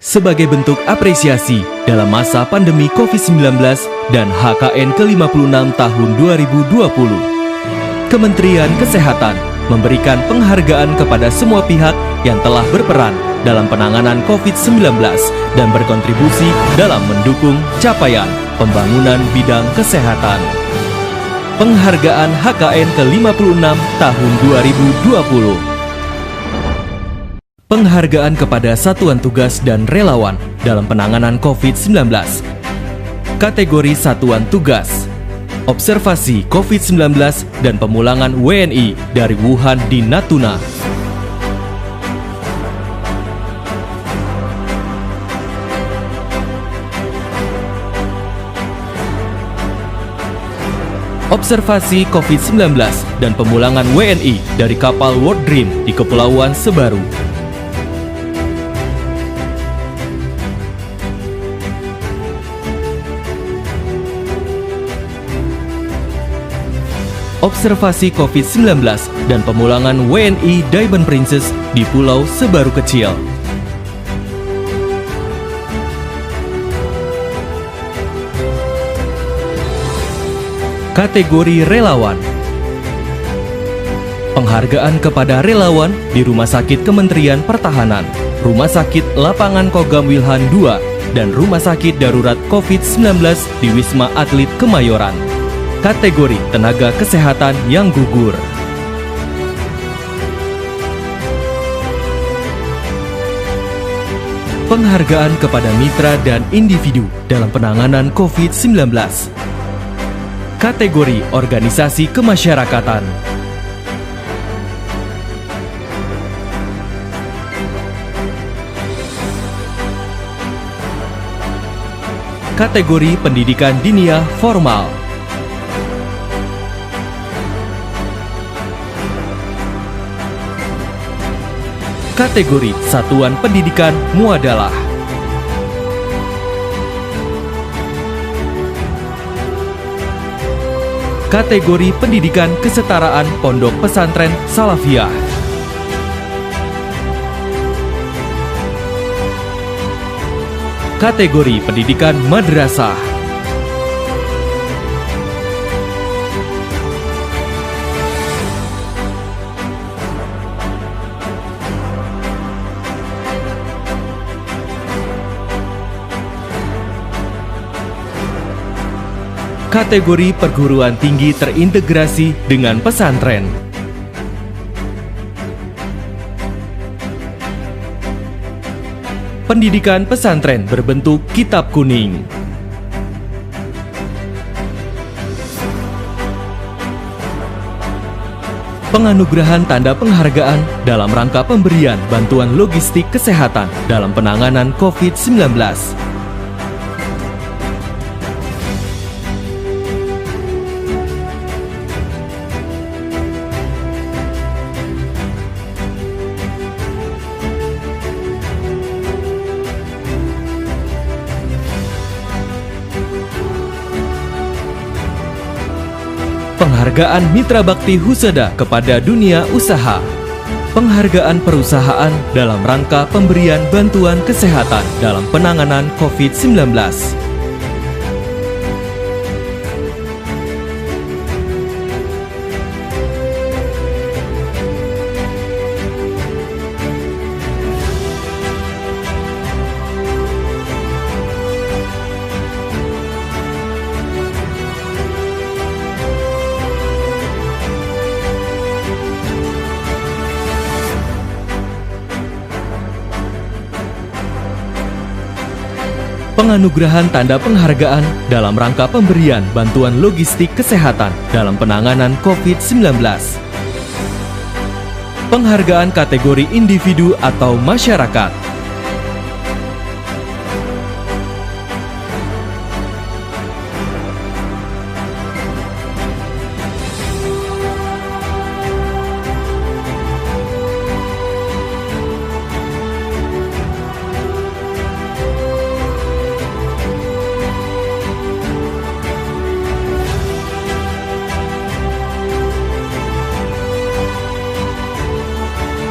sebagai bentuk apresiasi dalam masa pandemi COVID-19 dan HKN ke-56 tahun 2020. Kementerian Kesehatan memberikan penghargaan kepada semua pihak yang telah berperan dalam penanganan COVID-19 dan berkontribusi dalam mendukung capaian pembangunan bidang kesehatan. Penghargaan HKN ke-56 tahun 2020. Penghargaan kepada satuan tugas dan relawan dalam penanganan COVID-19. Kategori satuan tugas, observasi COVID-19 dan pemulangan WNI dari Wuhan di Natuna. Observasi COVID-19 dan pemulangan WNI dari kapal World Dream di Kepulauan Sebaru. Observasi COVID-19 dan pemulangan WNI Diamond Princess di Pulau Sebaru Kecil. Kategori relawan. Penghargaan kepada relawan di Rumah Sakit Kementerian Pertahanan, Rumah Sakit Lapangan Kogam Wilhan II, dan Rumah Sakit Darurat COVID-19 di Wisma Atlet Kemayoran. Kategori tenaga kesehatan yang gugur. Penghargaan kepada mitra dan individu dalam penanganan COVID-19. Kategori organisasi kemasyarakatan. Kategori pendidikan dinia formal. Kategori satuan pendidikan muadalah. Kategori pendidikan kesetaraan pondok pesantren Salafiyah. Kategori pendidikan madrasah. Kategori perguruan tinggi terintegrasi dengan pesantren. Pendidikan pesantren berbentuk kitab kuning. Penganugerahan tanda penghargaan dalam rangka pemberian bantuan logistik kesehatan dalam penanganan COVID-19. Penghargaan Mitra Bakti Husada kepada dunia usaha. Penghargaan perusahaan dalam rangka pemberian bantuan kesehatan dalam penanganan COVID-19. Penganugerahan tanda penghargaan dalam rangka pemberian bantuan logistik kesehatan dalam penanganan COVID-19. Penghargaan kategori individu atau masyarakat.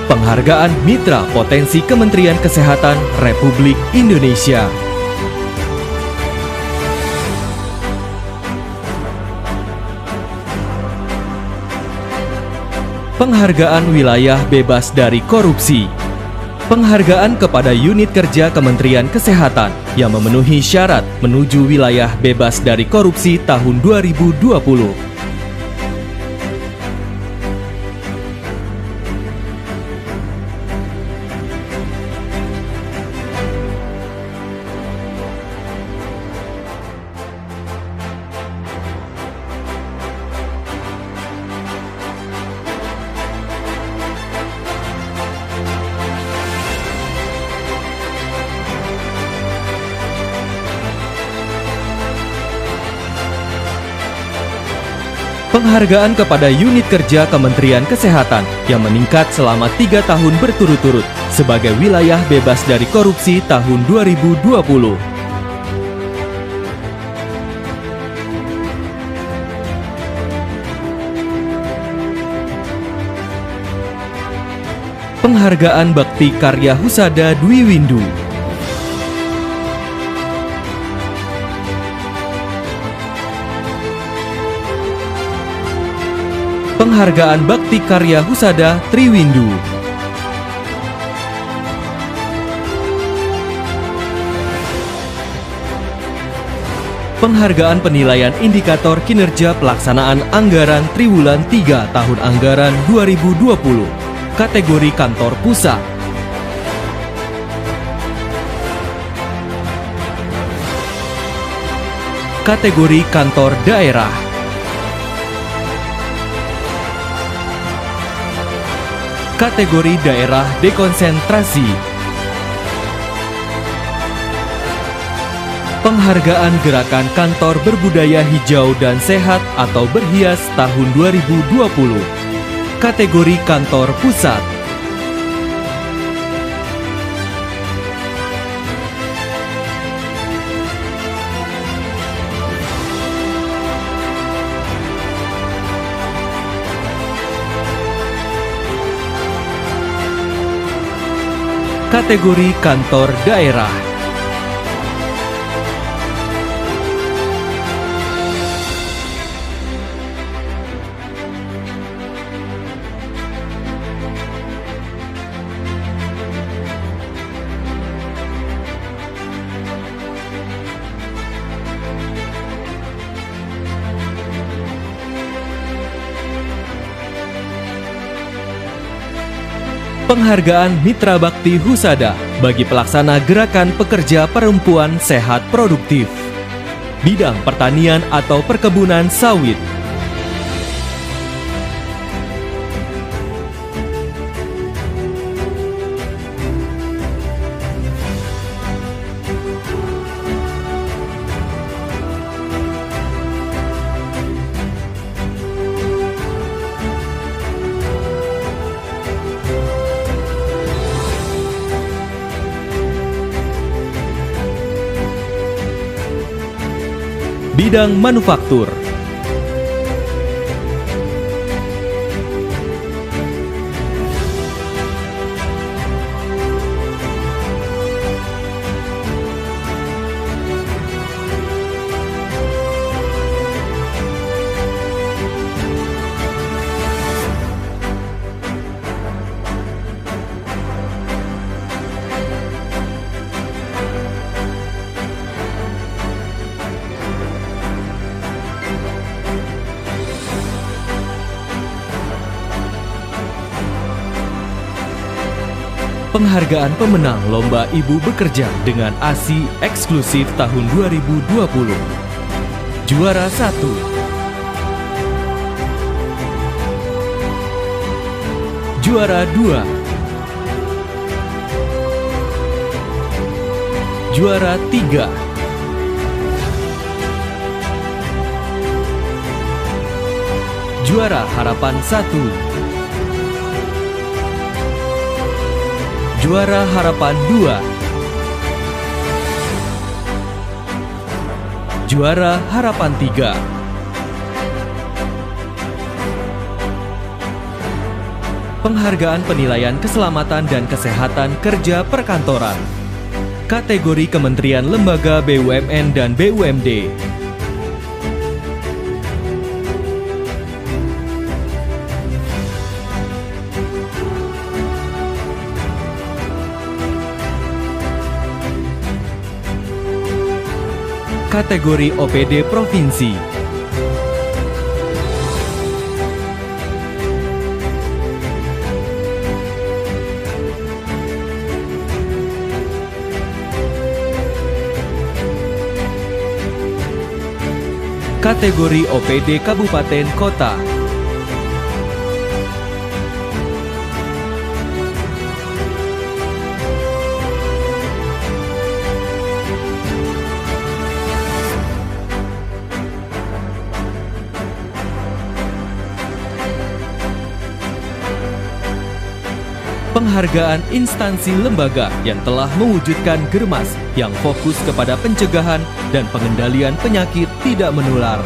Penghargaan Mitra Potensi Kementerian Kesehatan Republik Indonesia. Penghargaan Wilayah Bebas dari Korupsi. Penghargaan kepada unit kerja Kementerian Kesehatan yang memenuhi syarat menuju wilayah bebas dari korupsi tahun 2020. Penghargaan kepada unit kerja Kementerian Kesehatan yang meningkat selama 3 tahun berturut-turut sebagai wilayah bebas dari korupsi tahun 2020. Penghargaan Bakti Karya Husada Dwi Windu. Penghargaan Bakti Karya Husada Triwindu. Penghargaan Penilaian Indikator Kinerja Pelaksanaan Anggaran Triwulan 3 Tahun Anggaran 2020, kategori Kantor Pusat. Kategori Kantor Daerah. Kategori Daerah Dekonsentrasi. Penghargaan Gerakan Kantor Berbudaya Hijau dan Sehat atau Berhias tahun 2020. Kategori Kantor Pusat. Kategori Kantor Daerah. Penghargaan Mitra Bakti Husada bagi pelaksana Gerakan Pekerja Perempuan Sehat Produktif. Bidang pertanian atau perkebunan sawit. Bidang manufaktur. Penghargaan pemenang Lomba Ibu Bekerja dengan ASI eksklusif tahun 2020. Juara 1. Juara 2. Juara 3. Juara Harapan 1. Juara Harapan 2. Juara Harapan 3. Penghargaan penilaian keselamatan dan kesehatan kerja perkantoran. Kategori Kementerian Lembaga BUMN dan BUMD. Kategori OPD Provinsi. Kategori OPD Kabupaten Kota. Penghargaan instansi lembaga yang telah mewujudkan Germas yang fokus kepada pencegahan dan pengendalian penyakit tidak menular.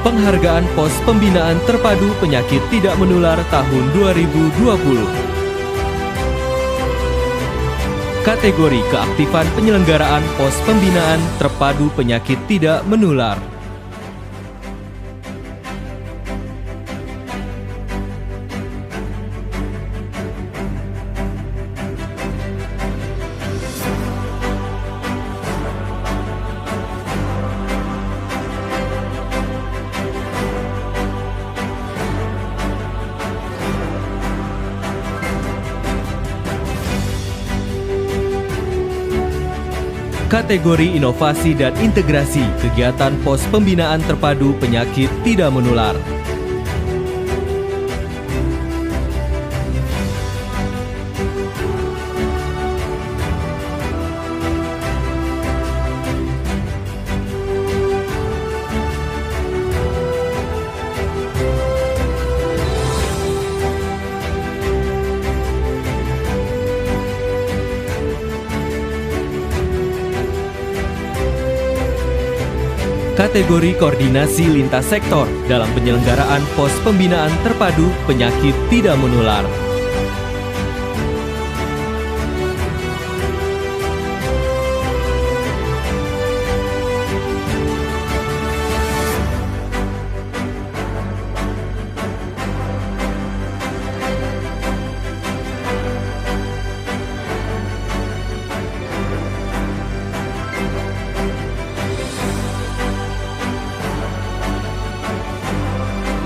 Penghargaan Pos Pembinaan Terpadu Penyakit Tidak Menular tahun 2020. Kategori Keaktifan Penyelenggaraan Pos Pembinaan Terpadu Penyakit Tidak Menular. Kategori Inovasi dan Integrasi Kegiatan Pos Pembinaan Terpadu Penyakit Tidak Menular. Kategori Koordinasi Lintas Sektor dalam penyelenggaraan Pos Pembinaan Terpadu Penyakit Tidak Menular.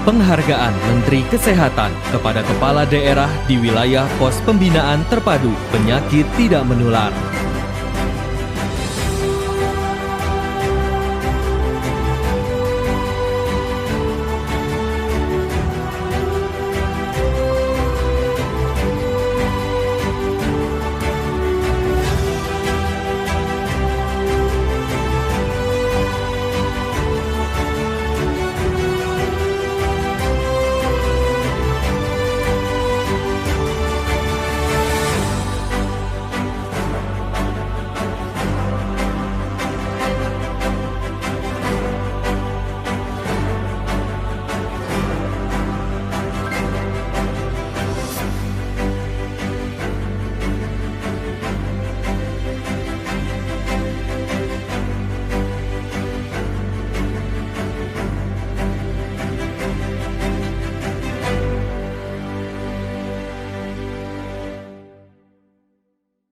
Penghargaan Menteri Kesehatan kepada Kepala Daerah di wilayah Pos Pembinaan Terpadu Penyakit Tidak Menular.